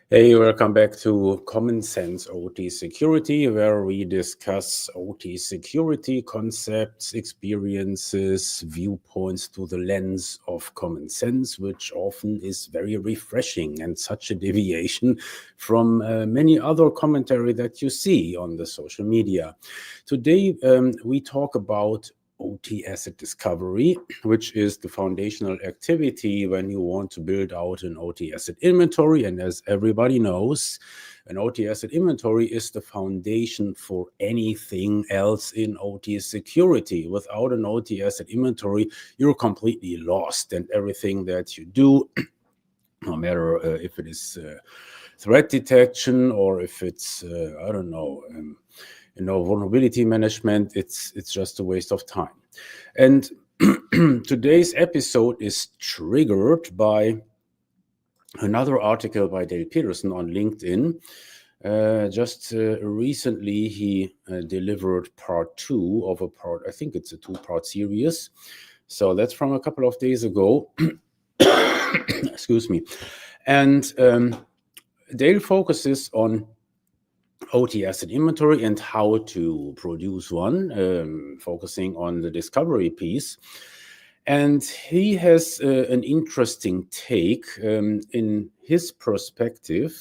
Hey, welcome back to Common Sense OT Security, where we discuss OT security concepts, experiences, viewpoints through the lens of common sense, which often is very refreshing and such a deviation from many other commentary that you see on the social media. Today, we talk about OT asset discovery, which is the foundational activity when you want to build out an OT asset inventory. And as everybody knows, an OT asset inventory is the foundation for anything else in OT security. Without an OT asset inventory, you're completely lost, and everything that you do, no matter if it is threat detection or if it's, I don't know, vulnerability management, it's just a waste of time. And today's episode is triggered by another article by Dale Peterson on LinkedIn. Just recently, he delivered part 2 of a part, I think it's a 2-part series. So that's from a couple of days ago. Excuse me. And Dale focuses on OT asset inventory and how to produce one, focusing on the discovery piece. And he has an interesting take in his perspective.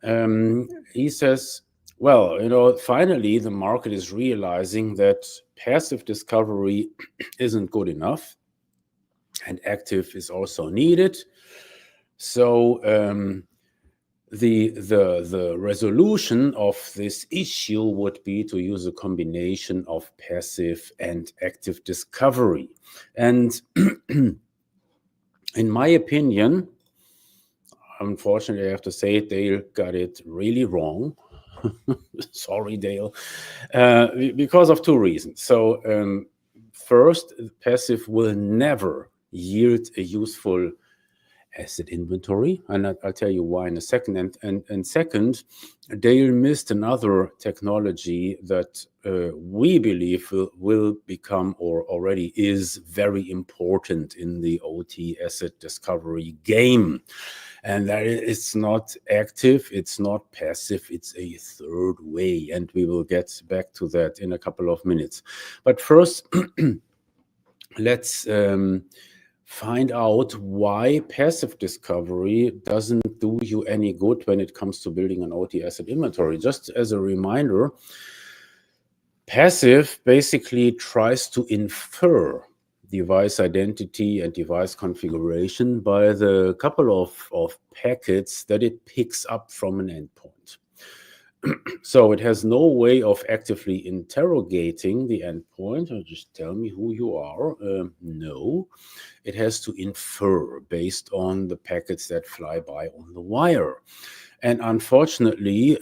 He says, well, finally, the market is realizing that passive discovery isn't good enough, and active is also needed. So the resolution of this issue would be to use a combination of passive and active discovery. And in my opinion, unfortunately, I have to say, Dale got it really wrong. Sorry, Dale, because of 2 reasons. So first, passive will never yield a useful asset inventory, and I'll tell you why in a second. And second, Dale missed another technology that we believe will become, or already is, very important in the OT asset discovery game. And that it's not active, it's not passive, it's a third way. And we will get back to that in a couple of minutes. But first, let's find out why passive discovery doesn't do you any good when it comes to building an OT asset inventory. Just as a reminder, passive basically tries to infer device identity and device configuration by the couple of packets that it picks up from an endpoint. So it has no way of actively interrogating the endpoint or just tell me who you are. No, it has to infer based on the packets that fly by on the wire. And unfortunately,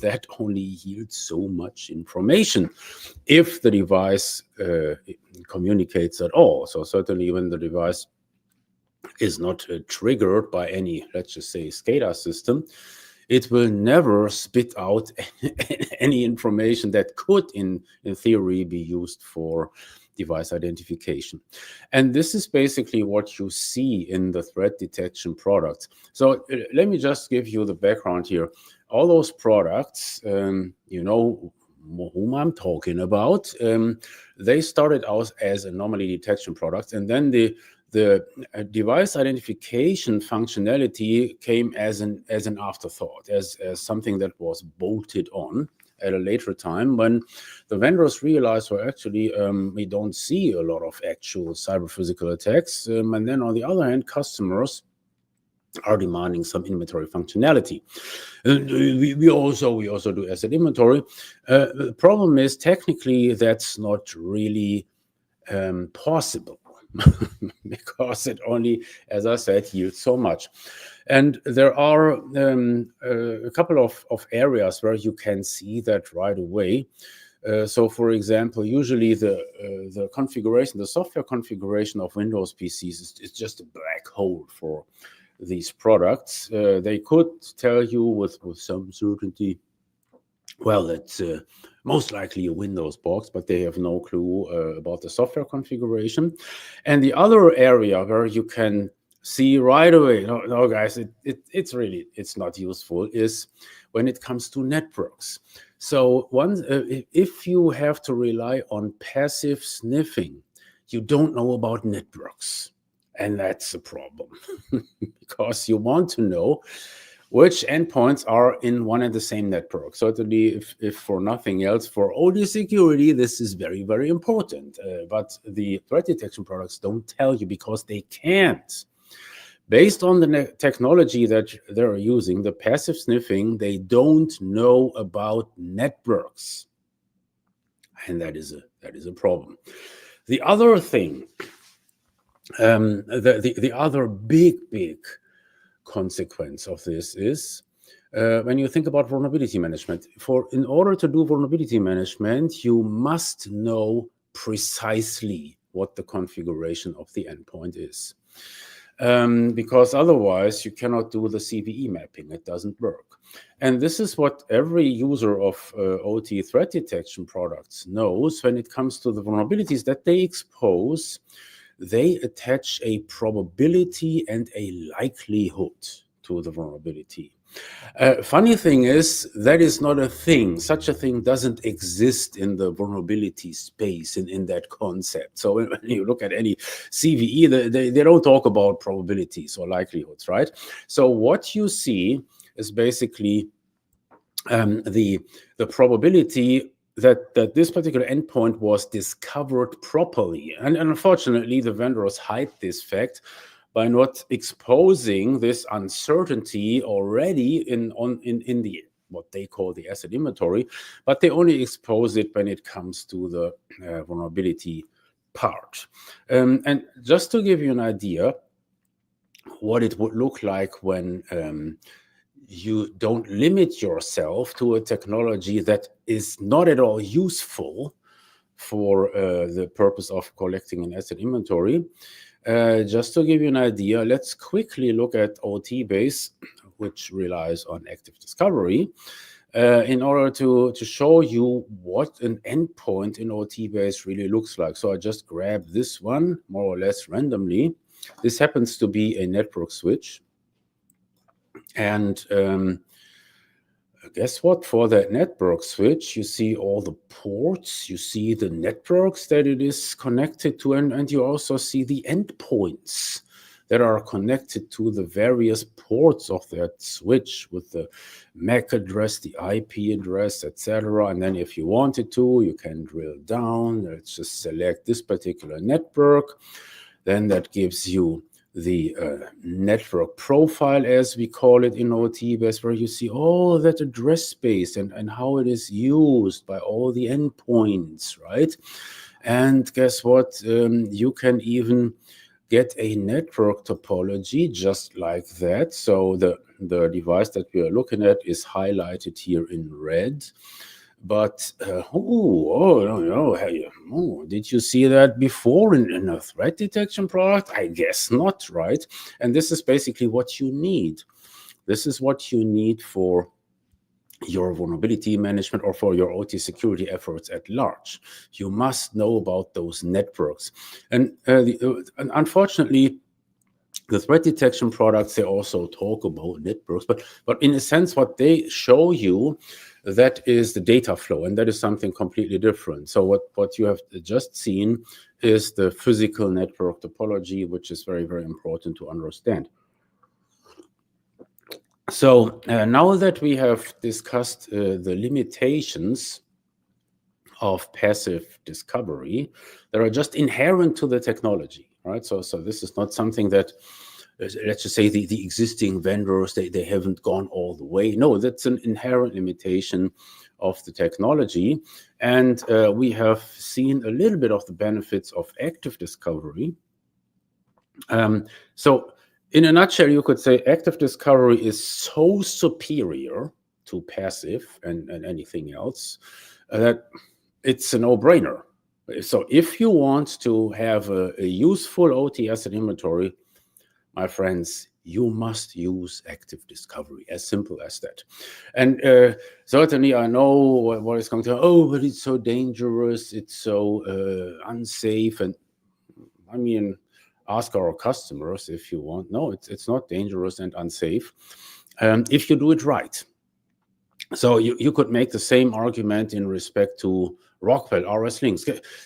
that only yields so much information if the device communicates at all. So certainly when the device is not triggered by any, let's just say, SCADA system, it will never spit out any information that could, in theory, be used for device identification. And this is basically what you see in the threat detection products. So let me just give you the background here. All those products, you know whom I'm talking about, they started out as anomaly detection products, and then the device identification functionality came as an afterthought, as something that was bolted on at a later time when the vendors realized, well, actually, we don't see a lot of actual cyber physical attacks. And then on the other hand, customers are demanding some inventory functionality. We also do asset inventory. The problem is technically that's not really possible. Because it only, as I said, yields so much. And there are a couple of areas where you can see that right away. So, for example, usually the configuration, the software configuration of Windows PCs is just a black hole for these products. They could tell you with some certainty, well, it's most likely a Windows box, but they have no clue about the software configuration. And the other area where you can see right away, no guys, it's not useful, is when it comes to networks. So if you have to rely on passive sniffing, you don't know about networks. And that's a problem because you want to know which endpoints are in one and the same network. Certainly, if for nothing else, for OT security, this is very, very important. But the threat detection products don't tell you because they can't. Based on the technology that they're using, the passive sniffing, they don't know about networks. And that is a problem. The other thing, the other big consequence of this is when you think about vulnerability management. In order to do vulnerability management, you must know precisely what the configuration of the endpoint is. Because otherwise you cannot do the CVE mapping. It doesn't work. And this is what every user of OT threat detection products knows when it comes to the vulnerabilities that they expose. They attach a probability and a likelihood to the vulnerability. Funny thing is, that is not a thing. Such a thing doesn't exist in the vulnerability space in that concept. So when you look at any CVE, they don't talk about probabilities or likelihoods, right? So what you see is basically the probability that this particular endpoint was discovered properly. And unfortunately, the vendors hide this fact by not exposing this uncertainty already in the what they call the asset inventory, but they only expose it when it comes to the vulnerability part. And just to give you an idea what it would look like when you don't limit yourself to a technology that is not at all useful for the purpose of collecting an asset inventory. Just to give you an idea, let's quickly look at OT-Base, which relies on active discovery, in order to show you what an endpoint in OT-Base really looks like. So I just grab this one more or less randomly. This happens to be a network switch. And guess what? For that network switch, you see all the ports, you see the networks that it is connected to, and you also see the endpoints that are connected to the various ports of that switch with the MAC address, the IP address, etc. And then if you wanted to, you can drill down. Let's just select this particular network. Then that gives you the network profile, as we call it in OT-Base, where you see all that address space and how it is used by all the endpoints, right? And guess what? You can even get a network topology just like that. So the device that we are looking at is highlighted here in red. But did you see that before in a threat detection product? I guess not, right? And this is basically what you need. This is what you need for your vulnerability management or for your OT security efforts at large. You must know about those networks. And unfortunately, the threat detection products, they also talk about networks, but in a sense, what they show you, that is the data flow, and that is something completely different. So what you have just seen is the physical network topology, which is very, very important to understand. So now that we have discussed the limitations of passive discovery, that are just inherent to the technology, right? So this is not something that, let's just say the existing vendors, they haven't gone all the way. No, that's an inherent limitation of the technology. And we have seen a little bit of the benefits of active discovery. So in a nutshell, you could say active discovery is so superior to passive and anything else that it's a no-brainer. So if you want to have a useful OT asset inventory, my friends, you must use active discovery, as simple as that. And certainly I know what is going to, but it's so dangerous, it's so unsafe. And I mean, ask our customers if you want. No, it's not dangerous and unsafe if you do it right. So you could make the same argument in respect to Rockwell RS Links.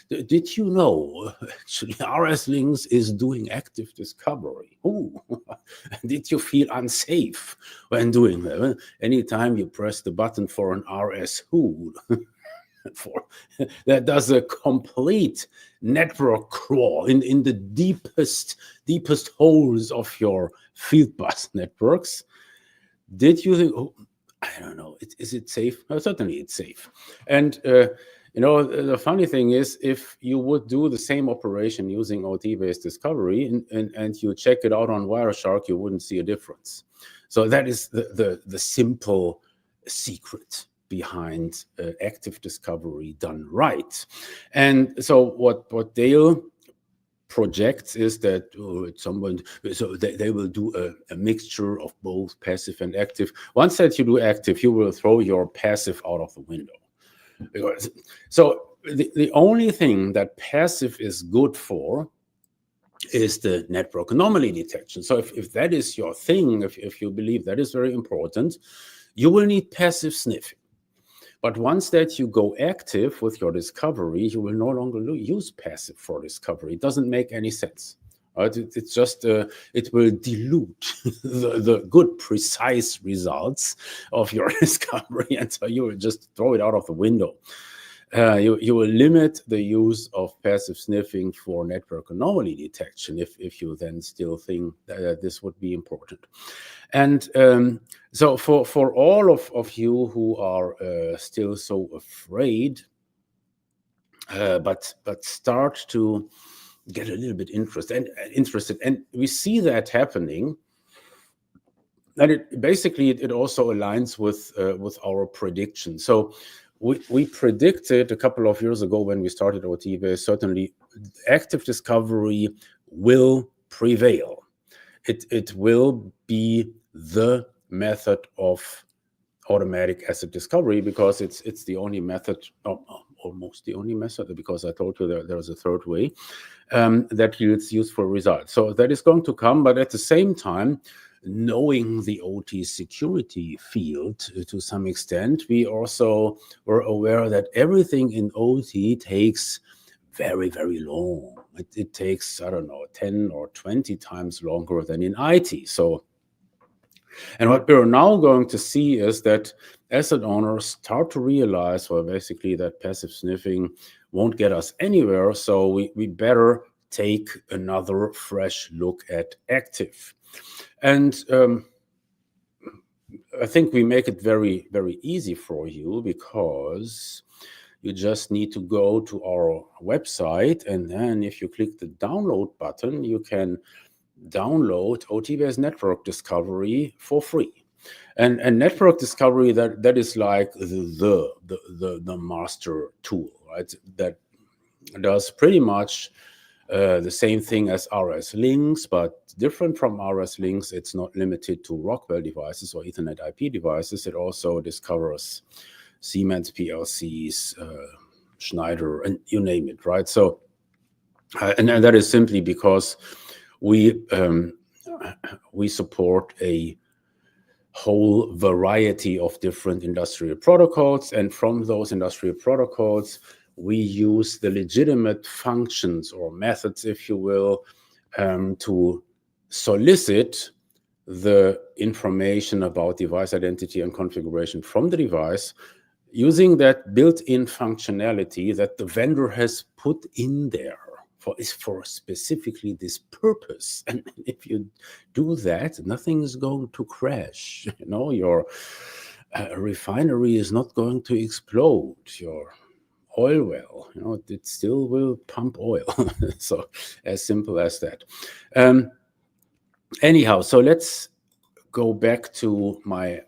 Did you know actually RS Links is doing active discovery? Ooh. Did you feel unsafe when doing that? Anytime you press the button for an RS Who, that does a complete network crawl in the deepest holes of your field bus networks. Did you think, oh, I don't know, is it safe? No, certainly it's safe. And the funny thing is, if you would do the same operation using OT-based discovery and you check it out on Wireshark, you wouldn't see a difference. So that is the simple secret behind active discovery done right. And so what Dale projects is that they will do a mixture of both passive and active. Once that you do active, you will throw your passive out of the window. So the only thing that passive is good for is the network anomaly detection. So if that is your thing, if you believe that is very important, you will need passive sniffing. But once that you go active with your discovery, you will no longer use passive for discovery. It doesn't make any sense. Right? It's just, it will dilute the good, precise results of your discovery. And so you will just throw it out of the window. You will limit the use of passive sniffing for network anomaly detection if you then still think that this would be important. And so for all of you who are still so afraid, but start to get a little bit interested, and we see that happening. And it also aligns with our prediction. So we predicted a couple of years ago when we started OT, certainly active discovery will prevail. It will be the method of automatic asset discovery because it's the only method, almost the only method, because I told you there's a third way that yields useful results. So that is going to come, but at the same time, knowing the OT security field to some extent, we also were aware that everything in OT takes very, very long. It takes, I don't know, 10 or 20 times longer than in IT. So, and what we're now going to see is that asset owners start to realize, well, basically that passive sniffing won't get us anywhere. So we better take another fresh look at active. And I think we make it very, very easy for you because you just need to go to our website, and then if you click the download button, you can download OT-based network discovery for free. And network discovery, that is like the master tool, right? That does pretty much the same thing as RS Links, but different from RS Links. It's not limited to Rockwell devices or Ethernet IP devices. It also discovers Siemens PLCs, Schneider, and you name it, right? So, and that is simply because we support a whole variety of different industrial protocols, and from those industrial protocols, we use the legitimate functions or methods, if you will, to solicit the information about device identity and configuration from the device using that built-in functionality that the vendor has put in there for specifically this purpose. And if you do that, nothing is going to crash. Your refinery is not going to explode. Your oil well, it still will pump oil. So as simple as that. Anyhow, so let's go back to my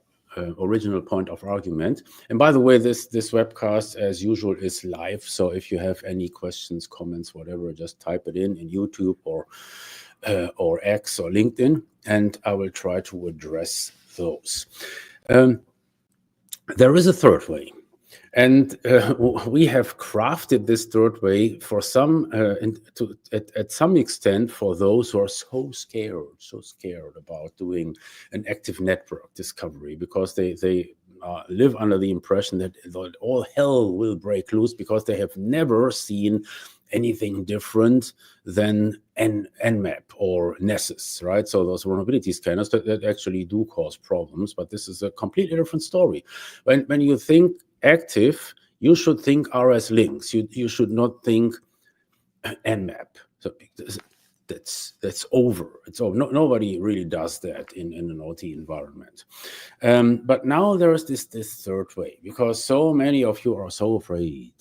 original point of argument. And by the way, this webcast, as usual, is live. So if you have any questions, comments, whatever, just type it in YouTube or X or LinkedIn, and I will try to address those. There is a third way. And we have crafted this third way for some, at some extent, for those who are so scared about doing an active network discovery, because they live under the impression that all hell will break loose because they have never seen anything different than Nmap or Nessus, right? So those vulnerability scanners that actually do cause problems, but this is a completely different story. When you think active, you should think RS links. You should not think Nmap. So that's over. It's over. Nobody really does that in an OT environment. But now there is this third way, because so many of you are so afraid.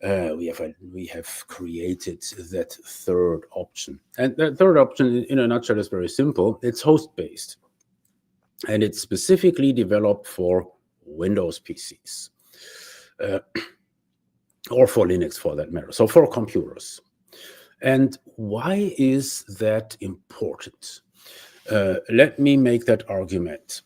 We have created that third option. And that third option, in a nutshell, is very simple. It's host-based. And it's specifically developed for Windows PCs. Or for Linux, for that matter. So for computers. And why is that important? Let me make that argument.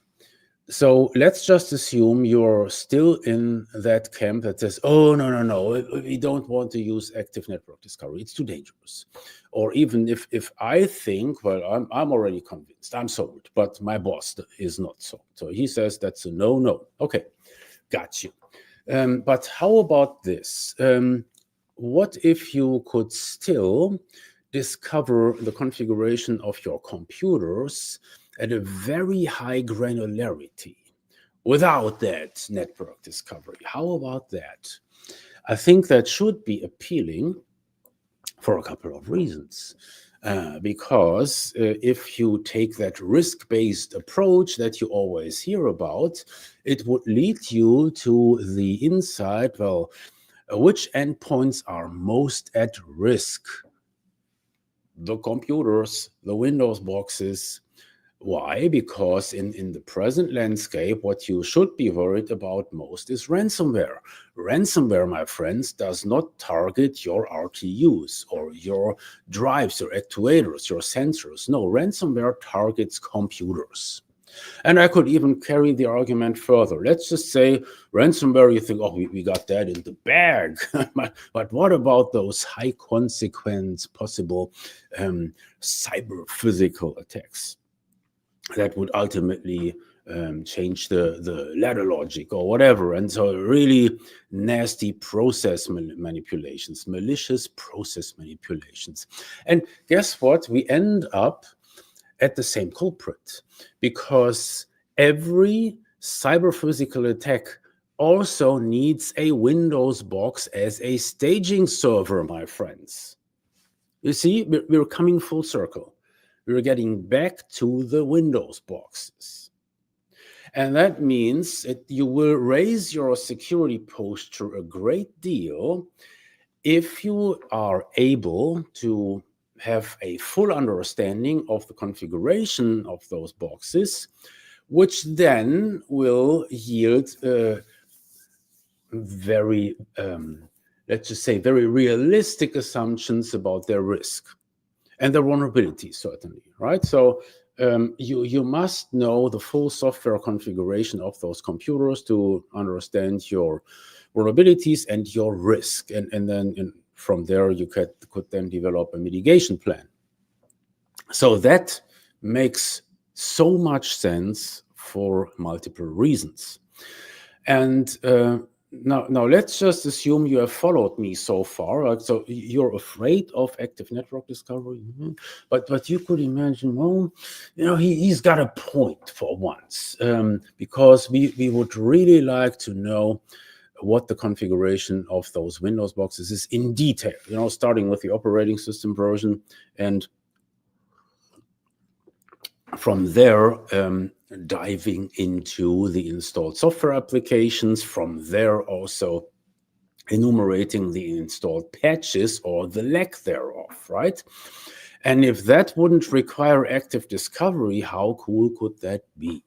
So let's just assume you're still in that camp that says, oh, no, we don't want to use active network discovery. It's too dangerous. Or even if I think, well, I'm already convinced, I'm sold, but my boss is not sold. So he says that's a no. Okay, got you. But how about this? What if you could still discover the configuration of your computers at a very high granularity without that network discovery? How about that? I think that should be appealing for a couple of reasons. Because if you take that risk-based approach that you always hear about, it would lead you to the insight, well, which endpoints are most at risk? The computers, the Windows boxes. Why? Because in the present landscape, what you should be worried about most is ransomware. Ransomware, my friends, does not target your RTUs or your drives, your actuators, your sensors. No, ransomware targets computers. And I could even carry the argument further. Let's just say ransomware, you think, oh, we got that in the bag. But what about those high consequence possible cyber physical attacks that would ultimately change the ladder logic or whatever? And so really nasty process manipulations, malicious process manipulations. And guess what? We end up at the same culprit, because every cyber physical attack also needs a Windows box as a staging server, my friends. You see, we're coming full circle. We're getting back to the Windows boxes. And that means that you will raise your security posture a great deal if you are able to have a full understanding of the configuration of those boxes, which then will yield very, let's just say, very realistic assumptions about their risk and their vulnerability, certainly, right? So you must know the full software configuration of those computers to understand your vulnerabilities and your risk, and then from there you could then develop a mitigation plan. So that makes so much sense for multiple reasons. And now let's just assume you have followed me so far. Right? So you're afraid of active network discovery, but you could imagine, well, he's got a point for once, because we would really like to know what the configuration of those Windows boxes is in detail, starting with the operating system version, and from there diving into the installed software applications, from there also enumerating the installed patches or the lack thereof, right? And if that wouldn't require active discovery, how cool could that be?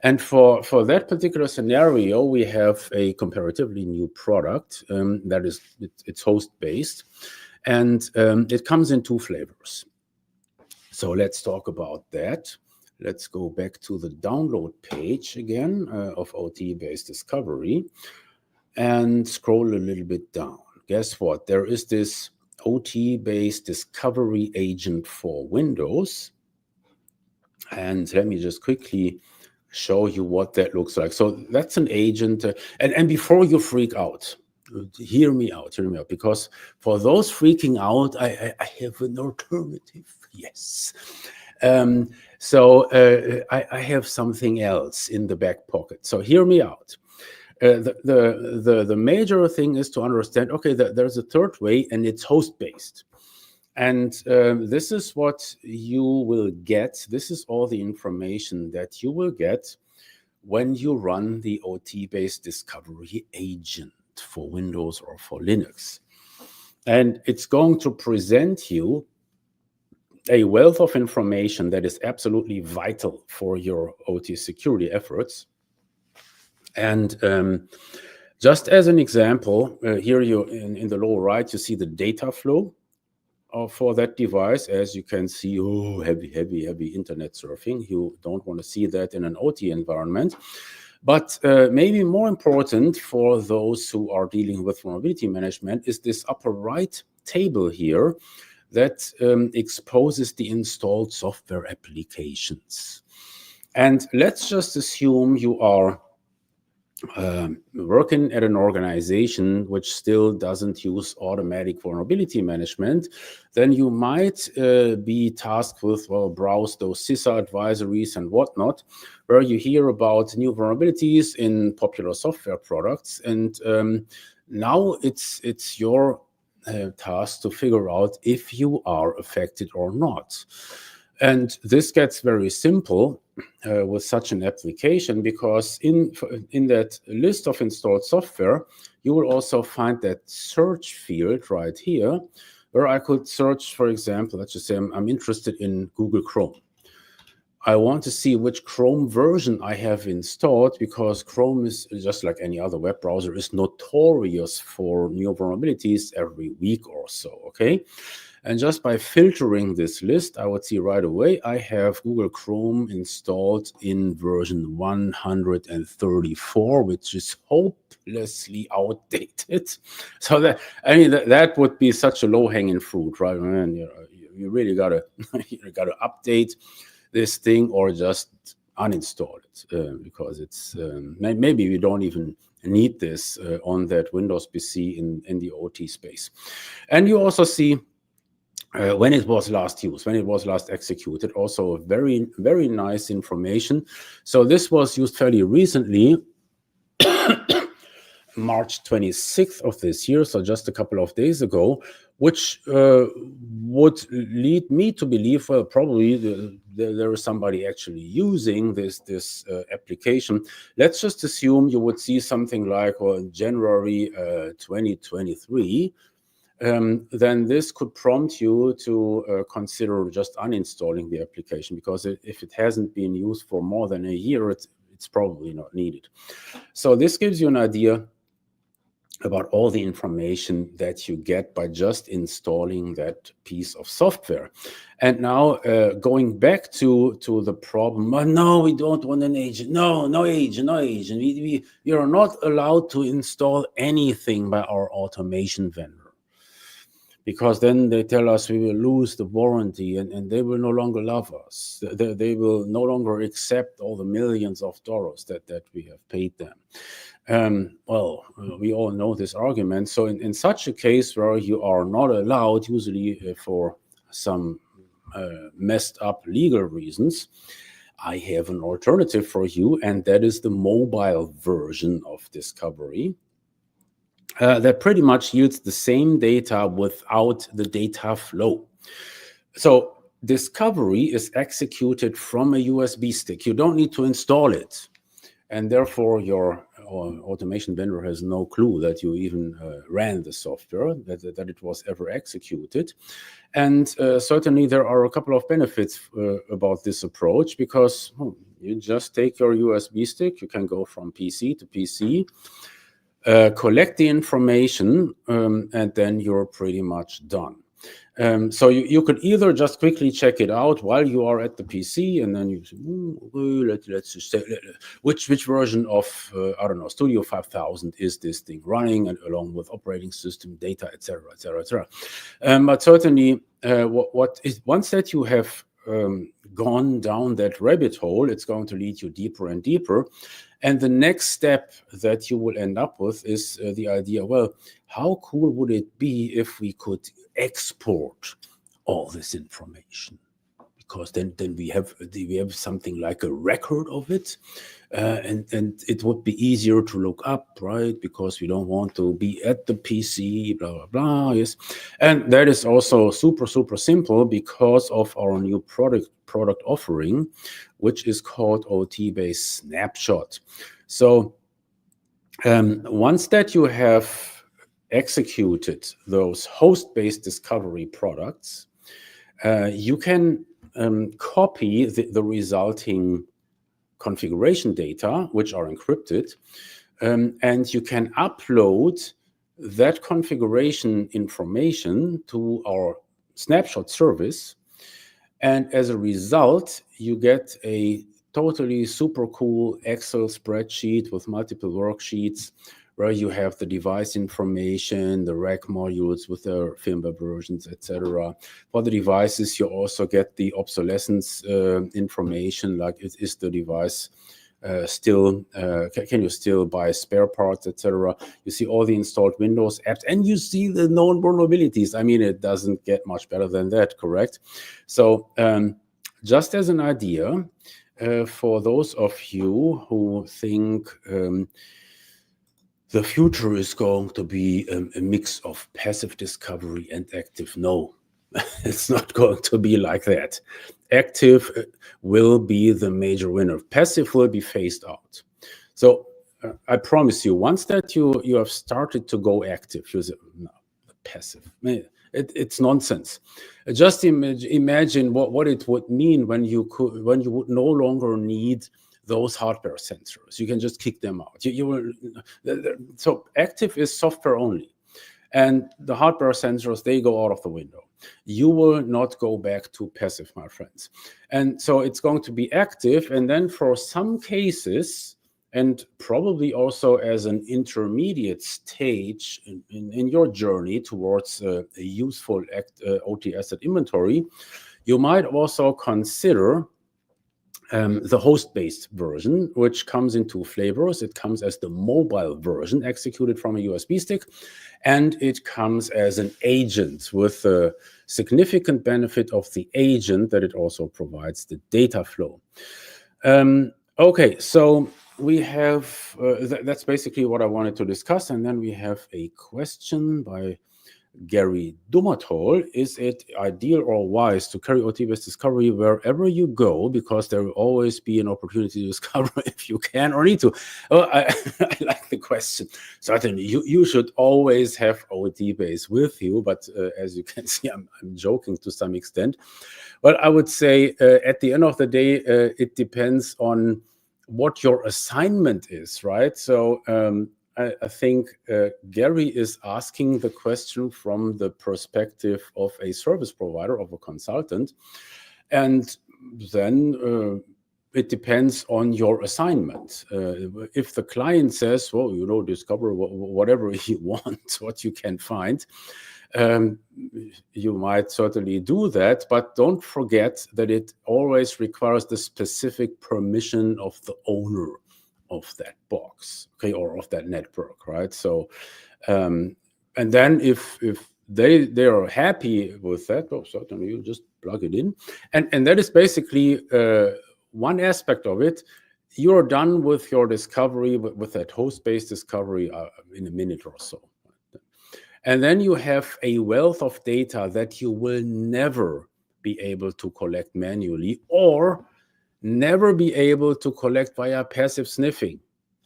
And for that particular scenario, we have a comparatively new product that is it's host-based, and it comes in two flavors. So let's talk about that. Let's go back to the download page again of OT-based discovery. and scroll a little bit down. Guess what? There is this OT-based discovery agent for Windows. And let me just quickly show you what that looks like. So that's an agent. And before you freak out, hear me out, because for those freaking out, I have an alternative. Yes. So I have something else in the back pocket. So hear me out. The major thing is to understand, okay, there's a third way, and it's host-based. And this is what you will get. This is all the information that you will get when you run the OT-based discovery agent for Windows or for Linux. And it's going to present you a wealth of information that is absolutely vital for your OT security efforts. And just as an example, here you in the lower right, you see the data flow for that device. As you can see, oh, heavy internet surfing. You don't want to see that in an OT environment. But maybe more important for those who are dealing with vulnerability management is this upper right table here that exposes the installed software applications. And let's just assume you are working at an organization which still doesn't use automatic vulnerability management. Then you might be tasked with, well, browse those CISA advisories and whatnot, where you hear about new vulnerabilities in popular software products. And now it's your task to figure out if you are affected or not. And this gets very simple with such an application, because in that list of installed software, you will also find that search field right here, where I could search, for example, let's just say I'm interested in Google Chrome. I want to see which Chrome version I have installed, because Chrome is just like any other web browser, is notorious for new vulnerabilities every week or so, okay? And just by filtering this list, I would see right away I have Google Chrome installed in version 134, which is hopelessly outdated. So that would be such a low-hanging fruit, right? Man, you really gotta update this thing or just uninstall it, because it's maybe we don't even need this on that Windows PC in the OT space. And you also see when it was last used, when it was last executed, also very, very nice information. So this was used fairly recently, March 26th of this year, so just a couple of days ago, which would lead me to believe, well, probably there is somebody actually using this application. Let's just assume you would see something like, well, in January 2023, then this could prompt you to consider just uninstalling the application, because if it hasn't been used for more than a year, it's probably not needed. So this gives you an idea about all the information that you get by just installing that piece of software. And now going back to the problem, no, we don't want an agent. No agent. We are not allowed to install anything by our automation vendor, because then they tell us we will lose the warranty and they will no longer love us. They will no longer accept all the millions of dollars that we have paid them. Well, we all know this argument. So in such a case where you are not allowed, usually for some messed up legal reasons, I have an alternative for you, and that is the mobile version of Discovery. That pretty much yields the same data without the data flow. So Discovery is executed from a USB stick. You don't need to install it. And therefore, your automation vendor has no clue that you even ran the software, that it was ever executed. And certainly there are a couple of benefits about this approach, because you just take your USB stick, you can go from PC to PC, collect the information, and then you're pretty much done. So you could either just quickly check it out while you are at the PC, and then you say, let's just say which version of I don't know, Studio 5000 is this thing running, and along with operating system, data, etc., etc., etc. But certainly, what is once that you have gone down that rabbit hole, it's going to lead you deeper and deeper. And the next step that you will end up with is the idea, well, how cool would it be if we could export all this information? Because then we have something like a record of it, and it would be easier to look up, right? Because we don't want to be at the PC, blah blah blah. Yes, and that is also super simple because of our new product offering, which is called OT-based snapshot. So once that you have executed those host-based discovery products, you can copy the resulting configuration data, which are encrypted, and you can upload that configuration information to our snapshot service. And as a result, you get a totally super cool Excel spreadsheet with multiple worksheets where you have the device information, the rack modules with their firmware versions, etc. For the devices, you also get the obsolescence information, like is the device still, can you still buy spare parts, etc. You see all the installed Windows apps, and you see the known vulnerabilities. I mean, it doesn't get much better than that, correct? So just as an idea, for those of you who think the future is going to be a mix of passive discovery and active, no, it's not going to be like that. Active will be the major winner. Passive will be phased out. So I promise you, once that you have started to go active, you say, no, passive, it's nonsense. Just imagine what it would mean when you would no longer need those hardware sensors. You can just kick them out. So active is software only, and the hardware sensors, they go out of the window. You will not go back to passive, my friends. And so it's going to be active, and then for some cases, and probably also as an intermediate stage in your journey towards a useful OT asset inventory, you might also consider the host-based version, which comes in two flavors. It comes as the mobile version executed from a USB stick, and it comes as an agent with a significant benefit of the agent that it also provides the data flow. Okay, so we have, that's basically what I wanted to discuss. And then we have a question by Gary Dumatol. Is it ideal or wise to carry OT-based discovery wherever you go? Because there will always be an opportunity to discover if you can or need to. Oh, I like the question. Certainly, you should always have OT-based with you. But as you can see, I'm joking to some extent. Well, I would say at the end of the day, it depends on what your assignment is, right? So I think Gary is asking the question from the perspective of a service provider, of a consultant. And then it depends on your assignment. If the client says, well, discover whatever you want, what you can find, you might certainly do that, but don't forget that it always requires the specific permission of the owner of that box, okay, or of that network, right? So, and then if they are happy with that, well, certainly you just plug it in, and that is basically one aspect of it. You're done with your discovery with that host-based discovery in a minute or so. And then you have a wealth of data that you will never be able to collect manually or never be able to collect via passive sniffing.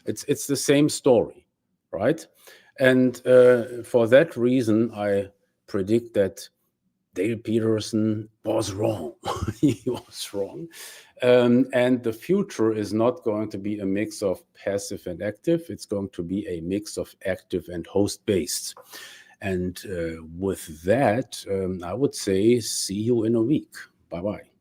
It's the same story, right? And for that reason, I predict that Dale Peterson was wrong. He was wrong. And the future is not going to be a mix of passive and active. It's going to be a mix of active and host-based. And with that, I would say see you in a week. Bye-bye.